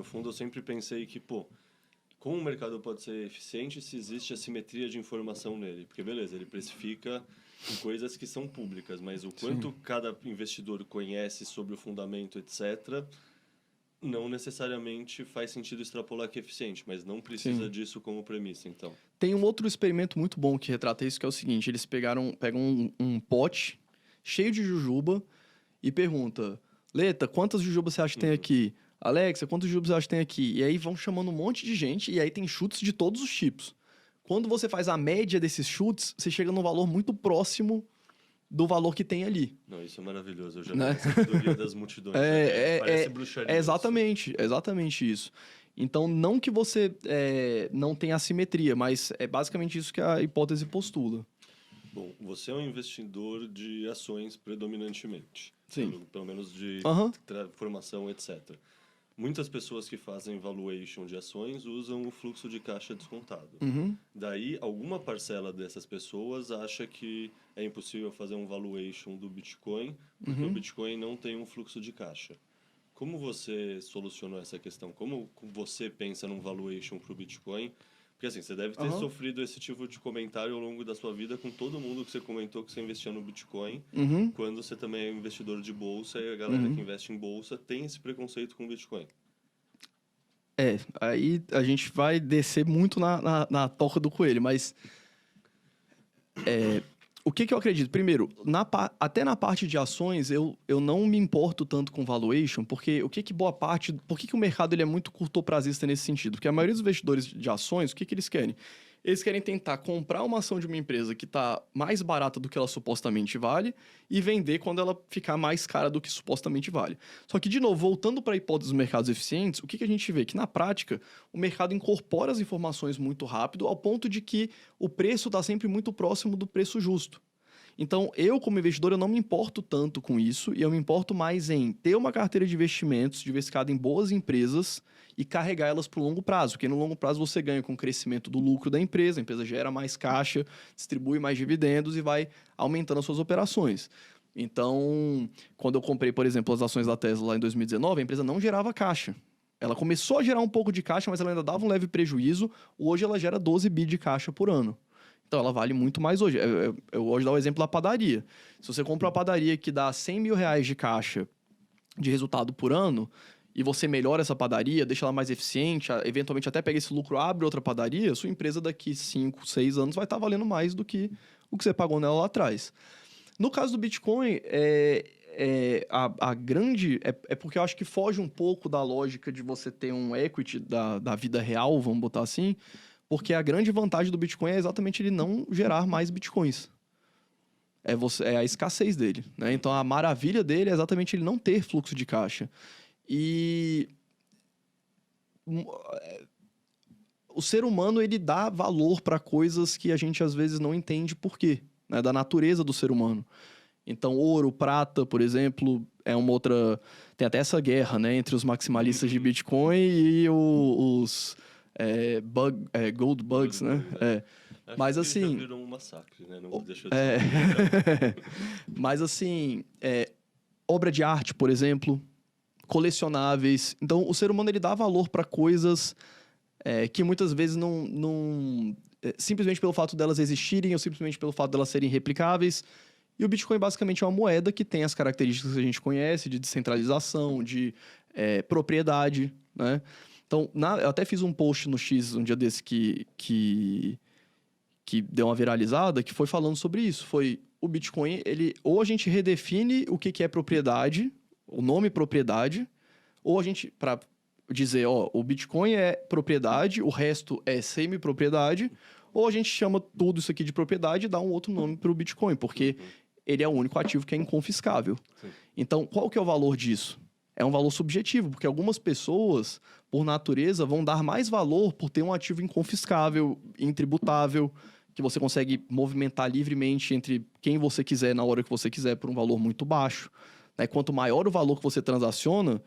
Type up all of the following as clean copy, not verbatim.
No fundo, eu sempre pensei que, pô, como o mercado pode ser eficiente se existe assimetria de informação nele? Porque, beleza, ele precifica em coisas que são públicas, mas o quanto cada investidor conhece sobre o fundamento, etc., não necessariamente faz sentido extrapolar que é eficiente, mas não precisa Sim. disso como premissa, então. Tem um outro experimento muito bom que retrata isso, que é o seguinte: eles pegam um pote cheio de jujuba e pergunta: Leta, quantas jujubas você acha que tem aqui? Alexa, quantas jujubas você acha que tem aqui? E aí vão chamando um monte de gente, e aí tem chutes de todos os tipos. Quando você faz a média desses chutes, você chega num valor muito próximo do valor que tem ali. Não, isso é maravilhoso. Eu já vi Né? a sabedoria das multidões. Parece bruxaria. É exatamente isso. Então, não que você não tenha assimetria, mas é basicamente isso que a hipótese postula. Bom, você é um investidor de ações predominantemente. Sim. Pelo menos de Aham. formação, etc. Muitas pessoas que fazem valuation de ações usam o fluxo de caixa descontado. Uhum. Daí, alguma parcela dessas pessoas acha que é impossível fazer um valuation do Bitcoin, porque o Bitcoin não tem um fluxo de caixa. Como você solucionou essa questão? Como você pensa num valuation para o Bitcoin? Porque assim, você deve ter Aham. sofrido esse tipo de comentário ao longo da sua vida com todo mundo que você comentou que você investia no Bitcoin, Uhum. quando você também é investidor de bolsa e a galera que Uhum. investe em bolsa tem esse preconceito com o Bitcoin. Aí a gente vai descer muito na toca do coelho, mas o que eu acredito? Primeiro, até na parte de ações, eu não me importo tanto com valuation, porque boa parte. Por que o mercado ele é muito curtoprazista nesse sentido? Porque a maioria dos investidores de ações, o que eles querem? Eles querem tentar comprar uma ação de uma empresa que está mais barata do que ela supostamente vale e vender quando ela ficar mais cara do que supostamente vale. Só que, de novo, voltando para a hipótese dos mercados eficientes, o que a gente vê? Que na prática, o mercado incorpora as informações muito rápido ao ponto de que o preço está sempre muito próximo do preço justo. Então, eu, como investidor, eu não me importo tanto com isso e eu me importo mais em ter uma carteira de investimentos diversificada em boas empresas e carregar elas para o longo prazo, porque no longo prazo você ganha com o crescimento do lucro da empresa, a empresa gera mais caixa, distribui mais dividendos e vai aumentando as suas operações. Então, quando eu comprei, por exemplo, as ações da Tesla lá em 2019, a empresa não gerava caixa. Ela começou a gerar um pouco de caixa, mas ela ainda dava um leve prejuízo. Hoje ela gera 12 bi de caixa por ano. Então ela vale muito mais hoje. Eu hoje dar o exemplo da padaria. Se você compra uma padaria que dá 100 mil reais de caixa de resultado por ano, e você melhora essa padaria, deixa ela mais eficiente, eventualmente até pega esse lucro, abre outra padaria, sua empresa daqui 5, 6 anos vai estar valendo mais do que o que você pagou nela lá atrás. No caso do Bitcoin, a grande. É porque eu acho que foge um pouco da lógica de você ter um equity da vida real, vamos botar assim. Porque a grande vantagem do Bitcoin é exatamente ele não gerar mais Bitcoins. É a escassez dele, né? Então a maravilha dele é exatamente ele não ter fluxo de caixa. E o ser humano ele dá valor para coisas que a gente às vezes não entende por quê, né? Da natureza do ser humano. Então, ouro, prata, por exemplo, é uma outra. Tem até essa guerra, né, entre os maximalistas de Bitcoin e os gold bugs, né? Acho Mas que já assim. virou um massacre, né? Não deixa de ser É... uma Mas assim, obra de arte, por exemplo, colecionáveis. Então, o ser humano ele dá valor para coisas que muitas vezes não simplesmente pelo fato delas existirem ou simplesmente pelo fato delas serem replicáveis. E o Bitcoin basicamente é uma moeda que tem as características que a gente conhece de descentralização, de propriedade, né? Então, eu até fiz um post no X um dia desse que deu uma viralizada, que foi falando sobre isso. Foi o Bitcoin, ou a gente redefine o que é propriedade, o nome propriedade, ou a gente, para dizer, o Bitcoin é propriedade, o resto é semi-propriedade, ou a gente chama tudo isso aqui de propriedade e dá um outro nome para o Bitcoin, porque ele é o único ativo que é inconfiscável. Sim. Então, qual que é o valor disso? É um valor subjetivo, porque algumas pessoas, por natureza, vão dar mais valor por ter um ativo inconfiscável, intributável, que você consegue movimentar livremente entre quem você quiser, na hora que você quiser, por um valor muito baixo. Né? Quanto maior o valor que você transaciona,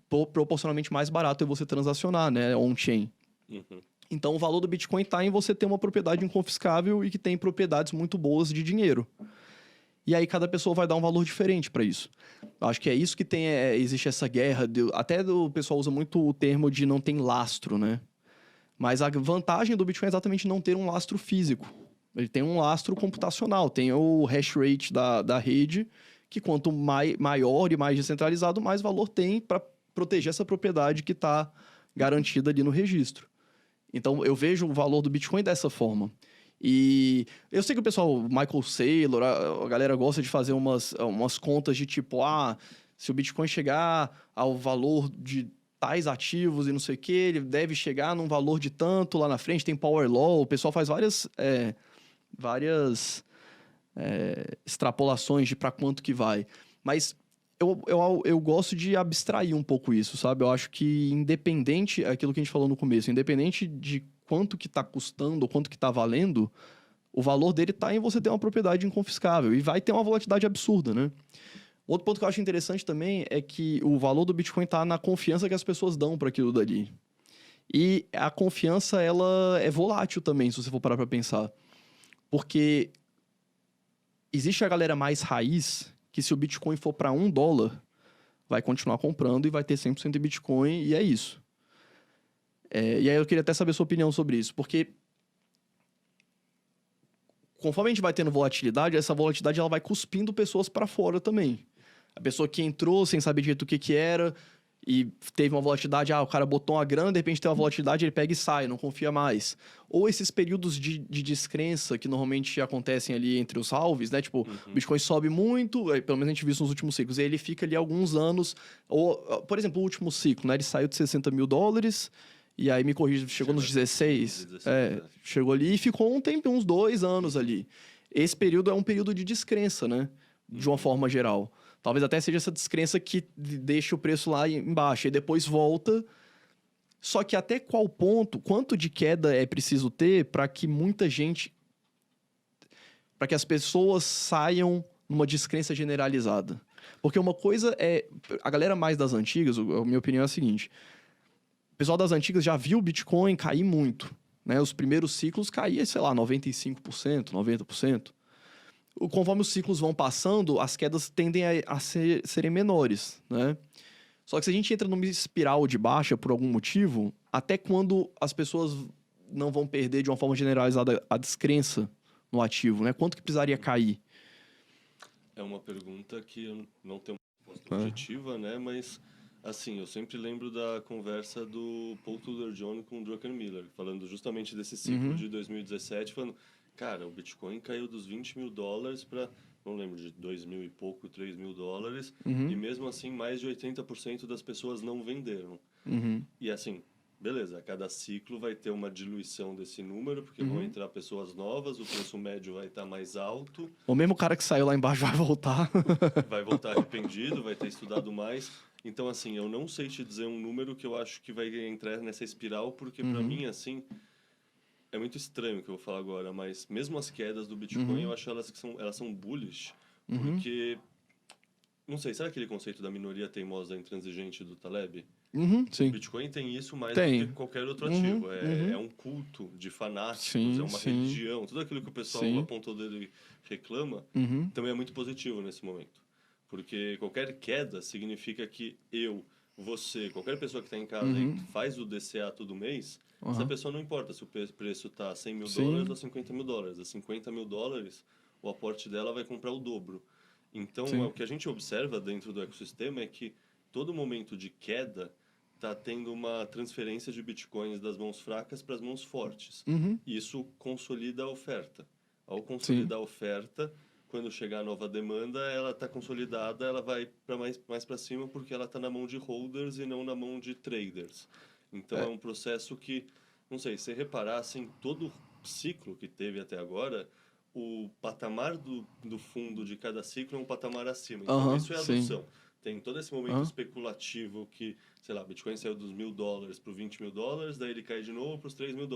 proporcionalmente mais barato é você transacionar, né, on-chain. Então, o valor do Bitcoin está em você ter uma propriedade inconfiscável e que tem propriedades muito boas de dinheiro. E aí cada pessoa vai dar um valor diferente para isso. Eu acho que é isso que tem, existe essa guerra, até o pessoal usa muito o termo de não tem lastro, né? Mas a vantagem do Bitcoin é exatamente não ter um lastro físico. Ele tem um lastro computacional, tem o hash rate da rede, que quanto maior e mais descentralizado, mais valor tem para proteger essa propriedade que está garantida ali no registro. Então, eu vejo o valor do Bitcoin dessa forma. E eu sei que o pessoal, Michael Saylor, a galera gosta de fazer umas contas de tipo, se o Bitcoin chegar ao valor de tais ativos e não sei o que, ele deve chegar num valor de tanto lá na frente, tem Power Law, o pessoal faz várias extrapolações de para quanto que vai. Mas eu gosto de abstrair um pouco isso, sabe? Eu acho que independente, aquilo que a gente falou no começo, independente de quanto que está custando ou quanto que está valendo, o valor dele está em você ter uma propriedade inconfiscável e vai ter uma volatilidade absurda, né? Outro ponto que eu acho interessante também é que o valor do Bitcoin está na confiança que as pessoas dão para aquilo dali. E a confiança, ela é volátil também, se você for parar para pensar. Porque existe a galera mais raiz que se o Bitcoin for para $1, vai continuar comprando e vai ter 100% de Bitcoin e é isso. E aí eu queria até saber a sua opinião sobre isso, porque conforme a gente vai tendo volatilidade, essa volatilidade ela vai cuspindo pessoas para fora também. A pessoa que entrou sem saber direito o que era e teve uma volatilidade, o cara botou uma grana, de repente tem uma volatilidade, ele pega e sai, não confia mais. Ou esses períodos de descrença que normalmente acontecem ali entre os halves, né? Tipo, o Bitcoin sobe muito, pelo menos a gente viu isso nos últimos ciclos, e aí ele fica ali alguns anos, ou, por exemplo, o último ciclo, né? Ele saiu de $60 mil, e aí me corrija, chegou nos 16, chegou ali e ficou um tempo, uns 2 anos ali. Esse período é um período de descrença, né? De uma forma geral. Talvez até seja essa descrença que deixa o preço lá embaixo e depois volta. Só que até qual ponto, quanto de queda é preciso ter para que muita gente, para que as pessoas saiam numa descrença generalizada? Porque uma coisa é, a galera mais das antigas, a minha opinião é a seguinte, o pessoal das antigas já viu o Bitcoin cair muito, né? Os primeiros ciclos caía, sei lá, 95%, 90%. Conforme os ciclos vão passando, as quedas tendem a serem menores, né? Só que se a gente entra numa espiral de baixa por algum motivo, até quando as pessoas não vão perder de uma forma generalizada a descrença no ativo, né? Quanto que precisaria cair? É uma pergunta que eu não tenho uma resposta objetiva, né? Mas, assim, eu sempre lembro da conversa do Paul Tudor Jones com o Druckenmiller, falando justamente desse ciclo de 2017, falando... Cara, o Bitcoin caiu dos $20 mil para, não lembro, de 2 mil e pouco, $3 mil. E mesmo assim, mais de 80% das pessoas não venderam. E assim, beleza, a cada ciclo vai ter uma diluição desse número, porque vão entrar pessoas novas, o preço médio vai estar mais alto. O mesmo cara que saiu lá embaixo vai voltar. Vai voltar arrependido, vai ter estudado mais. Então, assim, eu não sei te dizer um número que eu acho que vai entrar nessa espiral, porque para mim, assim... É muito estranho o que eu vou falar agora, mas mesmo as quedas do Bitcoin, eu acho elas são bullish, porque, não sei, sabe aquele conceito da minoria teimosa intransigente do Taleb? Sim. O Bitcoin tem isso mais do que qualquer outro ativo. É um culto de fanáticos, é uma religião. Tudo aquilo que o pessoal apontou dele reclama, também é muito positivo nesse momento. Porque qualquer queda significa que você, qualquer pessoa que está em casa e faz o DCA todo mês, essa pessoa não importa se o preço está $100 mil ou $50 mil. A $50 mil, o aporte dela vai comprar o dobro. Então, o que a gente observa dentro do ecossistema é que todo momento de queda está tendo uma transferência de bitcoins das mãos fracas para as mãos fortes. E isso consolida a oferta. Ao consolidar a oferta, quando chegar a nova demanda, ela está consolidada, ela vai mais para cima porque ela está na mão de holders e não na mão de traders. Então é um processo que, não sei, se reparar, assim, todo ciclo que teve até agora, o patamar do fundo de cada ciclo é um patamar acima. Então isso é adoção. Tem todo esse momento especulativo que, sei lá, Bitcoin saiu dos $1.000 para os $20 mil, daí ele cai de novo para os $3 mil.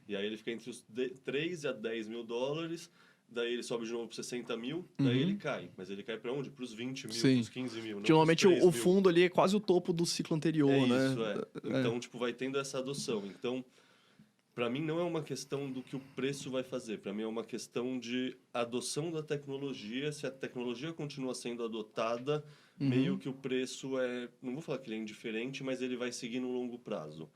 E aí ele fica entre os 3 a 10 mil dólares, daí ele sobe de novo para 60 mil, daí ele cai. Mas ele cai para onde? Para os 20 mil, para os 15 mil. Normalmente o fundo ali é quase o topo do ciclo anterior, né? Isso, Então, tipo, vai tendo essa adoção. Então, Para mim, não é uma questão do que o preço vai fazer. Para mim, é uma questão de adoção da tecnologia. Se a tecnologia continua sendo adotada, meio que o preço é... Não vou falar que ele é indiferente, mas ele vai seguir no longo prazo.